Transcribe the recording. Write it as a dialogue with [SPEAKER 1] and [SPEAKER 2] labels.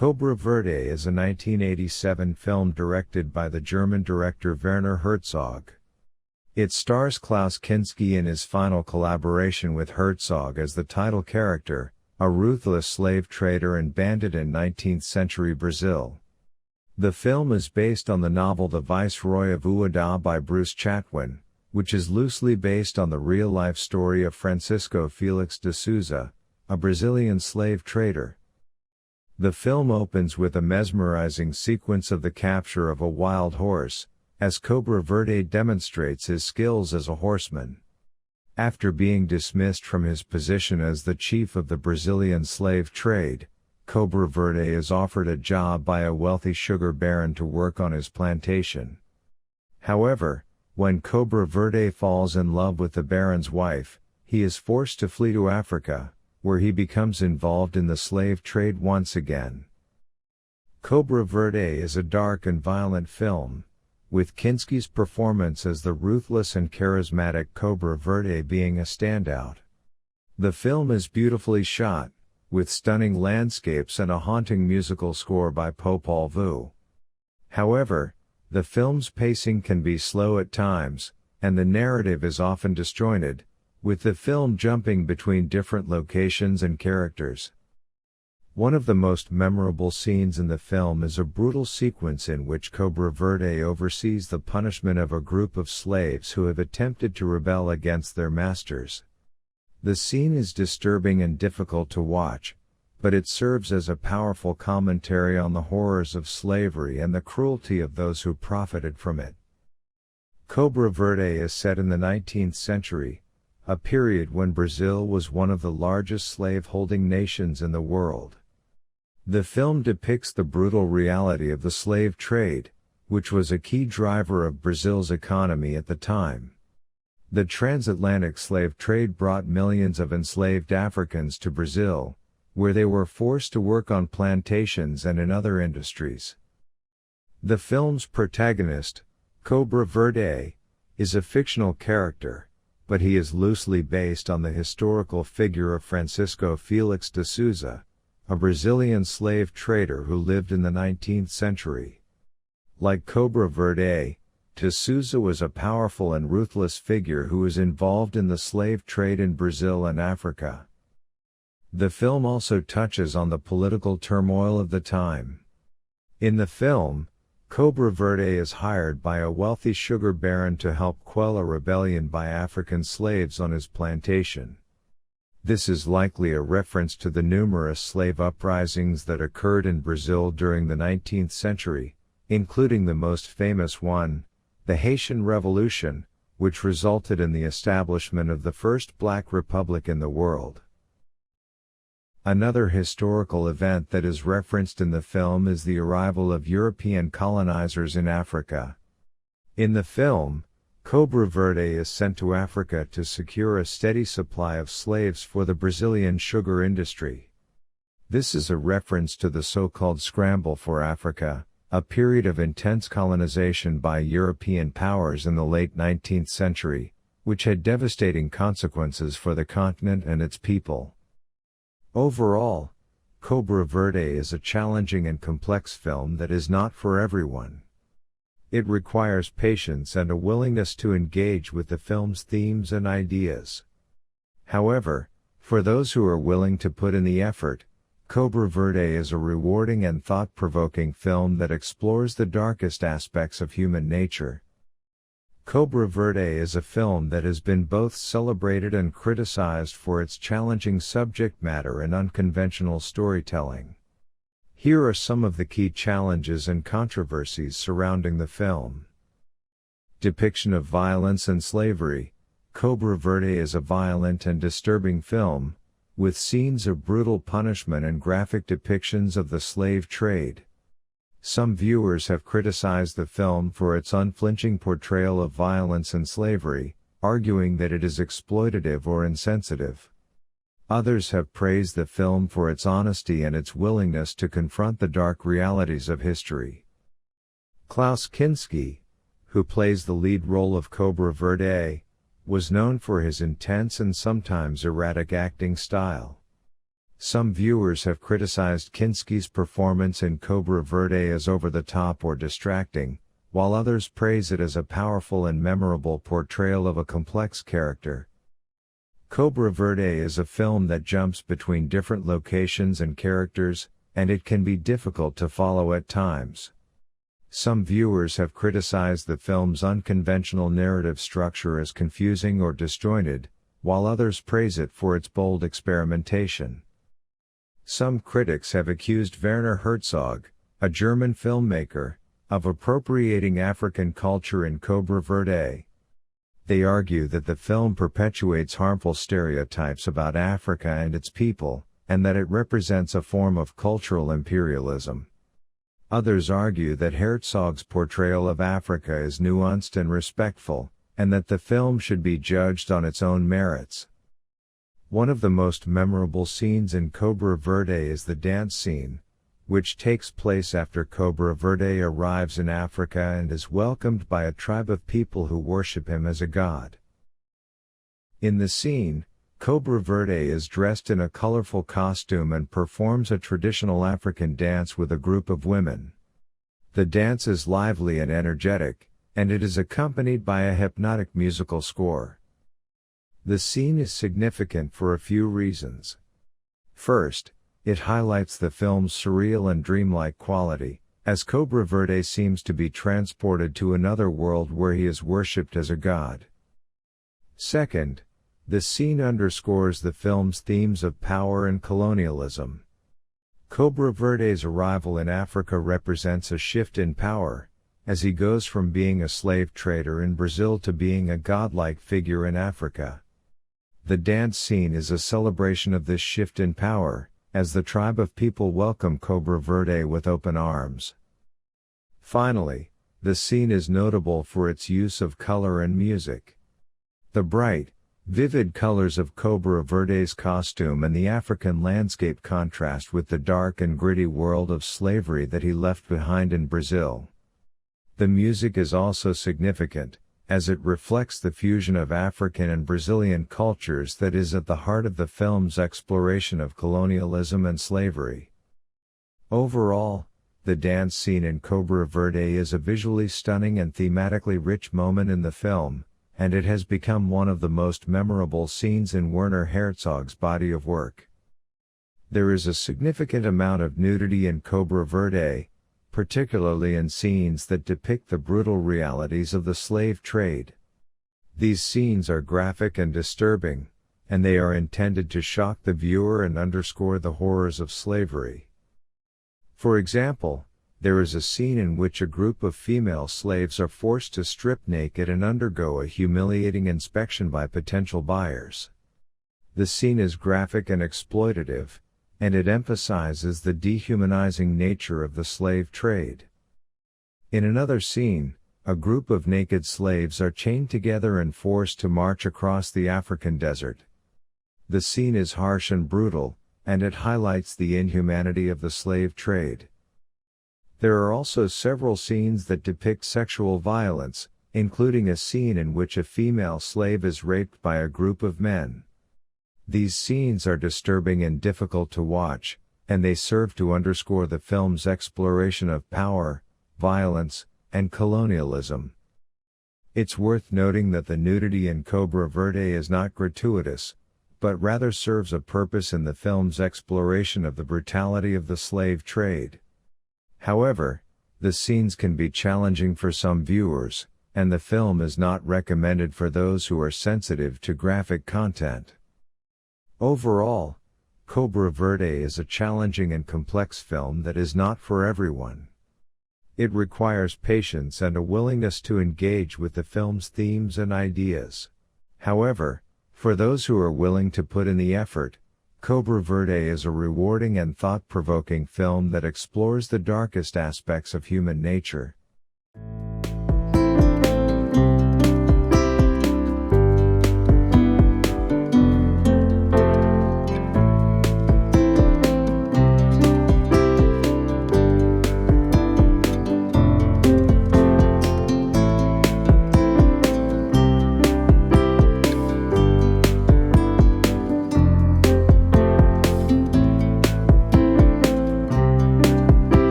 [SPEAKER 1] Cobra Verde is a 1987 film directed by the German director Werner Herzog. It stars Klaus Kinski in his final collaboration with Herzog as the title character, a ruthless slave trader and bandit in 19th-century Brazil. The film is based on the novel The Viceroy of Ueda by Bruce Chatwin, which is loosely based on the real-life story of Francisco Felix de Souza, a Brazilian slave trader. The film opens with a mesmerizing sequence of the capture of a wild horse, as Cobra Verde demonstrates his skills as a horseman. After being dismissed from his position as the chief of the Brazilian slave trade, Cobra Verde is offered a job by a wealthy sugar baron to work on his plantation. However, when Cobra Verde falls in love with the baron's wife, he is forced to flee to Africa, where he becomes involved in the slave trade once again. Cobra Verde is a dark and violent film, with Kinski's performance as the ruthless and charismatic Cobra Verde being a standout. The film is beautifully shot, with stunning landscapes and a haunting musical score by Popol Vuh. However, the film's pacing can be slow at times, and the narrative is often disjointed, with the film jumping between different locations and characters. One of the most memorable scenes in the film is a brutal sequence in which Cobra Verde oversees the punishment of a group of slaves who have attempted to rebel against their masters. The scene is disturbing and difficult to watch, but it serves as a powerful commentary on the horrors of slavery and the cruelty of those who profited from it. Cobra Verde is set in the 19th century, a period when Brazil was one of the largest slave-holding nations in the world. The film depicts the brutal reality of the slave trade, which was a key driver of Brazil's economy at the time. The transatlantic slave trade brought millions of enslaved Africans to Brazil, where they were forced to work on plantations and in other industries. The film's protagonist, Cobra Verde, is a fictional character, but he is loosely based on the historical figure of Francisco Felix de Souza, a Brazilian slave trader who lived in the 19th century. Like Cobra Verde, de Souza was a powerful and ruthless figure who was involved in the slave trade in Brazil and Africa. The film also touches on the political turmoil of the time. In the film, Cobra Verde is hired by a wealthy sugar baron to help quell a rebellion by African slaves on his plantation. This is likely a reference to the numerous slave uprisings that occurred in Brazil during the 19th century, including the most famous one, the Haitian Revolution, which resulted in the establishment of the first black republic in the world. Another historical event that is referenced in the film is the arrival of European colonizers in Africa. In the film, Cobra Verde is sent to Africa to secure a steady supply of slaves for the Brazilian sugar industry. This is a reference to the so-called Scramble for Africa, a period of intense colonization by European powers in the late 19th century, which had devastating consequences for the continent and its people. Overall, Cobra Verde is a challenging and complex film that is not for everyone. It requires patience and a willingness to engage with the film's themes and ideas. However, for those who are willing to put in the effort, Cobra Verde is a rewarding and thought-provoking film that explores the darkest aspects of human nature. Cobra Verde is a film that has been both celebrated and criticized for its challenging subject matter and unconventional storytelling. Here are some of the key challenges and controversies surrounding the film. Depiction of violence and slavery. Cobra Verde is a violent and disturbing film, with scenes of brutal punishment and graphic depictions of the slave trade. Some viewers have criticized the film for its unflinching portrayal of violence and slavery, arguing that it is exploitative or insensitive. Others have praised the film for its honesty and its willingness to confront the dark realities of history. Klaus Kinski, who plays the lead role of Cobra Verde, was known for his intense and sometimes erratic acting style. Some viewers have criticized Kinski's performance in Cobra Verde as over-the-top or distracting, while others praise it as a powerful and memorable portrayal of a complex character. Cobra Verde is a film that jumps between different locations and characters, and it can be difficult to follow at times. Some viewers have criticized the film's unconventional narrative structure as confusing or disjointed, while others praise it for its bold experimentation. Some critics have accused Werner Herzog, a German filmmaker, of appropriating African culture in Cobra Verde. They argue that the film perpetuates harmful stereotypes about Africa and its people, and that it represents a form of cultural imperialism. Others argue that Herzog's portrayal of Africa is nuanced and respectful, and that the film should be judged on its own merits. One of the most memorable scenes in Cobra Verde is the dance scene, which takes place after Cobra Verde arrives in Africa and is welcomed by a tribe of people who worship him as a god. In the scene, Cobra Verde is dressed in a colorful costume and performs a traditional African dance with a group of women. The dance is lively and energetic, and it is accompanied by a hypnotic musical score. The scene is significant for a few reasons. First, it highlights the film's surreal and dreamlike quality, as Cobra Verde seems to be transported to another world where he is worshipped as a god. Second, the scene underscores the film's themes of power and colonialism. Cobra Verde's arrival in Africa represents a shift in power, as he goes from being a slave trader in Brazil to being a godlike figure in Africa. The dance scene is a celebration of this shift in power, as the tribe of people welcome Cobra Verde with open arms. Finally, the scene is notable for its use of color and music. The bright, vivid colors of Cobra Verde's costume and the African landscape contrast with the dark and gritty world of slavery that he left behind in Brazil. The music is also significant, as it reflects the fusion of African and Brazilian cultures that is at the heart of the film's exploration of colonialism and slavery. Overall, the dance scene in Cobra Verde is a visually stunning and thematically rich moment in the film, and it has become one of the most memorable scenes in Werner Herzog's body of work. There is a significant amount of nudity in Cobra Verde, particularly in scenes that depict the brutal realities of the slave trade. These scenes are graphic and disturbing, and they are intended to shock the viewer and underscore the horrors of slavery. For example, there is a scene in which a group of female slaves are forced to strip naked and undergo a humiliating inspection by potential buyers. The scene is graphic and exploitative, and it emphasizes the dehumanizing nature of the slave trade. In another scene, a group of naked slaves are chained together and forced to march across the African desert. The scene is harsh and brutal, and it highlights the inhumanity of the slave trade. There are also several scenes that depict sexual violence, including a scene in which a female slave is raped by a group of men. These scenes are disturbing and difficult to watch, and they serve to underscore the film's exploration of power, violence, and colonialism. It's worth noting that the nudity in Cobra Verde is not gratuitous, but rather serves a purpose in the film's exploration of the brutality of the slave trade. However, the scenes can be challenging for some viewers, and the film is not recommended for those who are sensitive to graphic content. Overall, Cobra Verde is a challenging and complex film that is not for everyone. It requires patience and a willingness to engage with the film's themes and ideas. However, for those who are willing to put in the effort, Cobra Verde is a rewarding and thought-provoking film that explores the darkest aspects of human nature.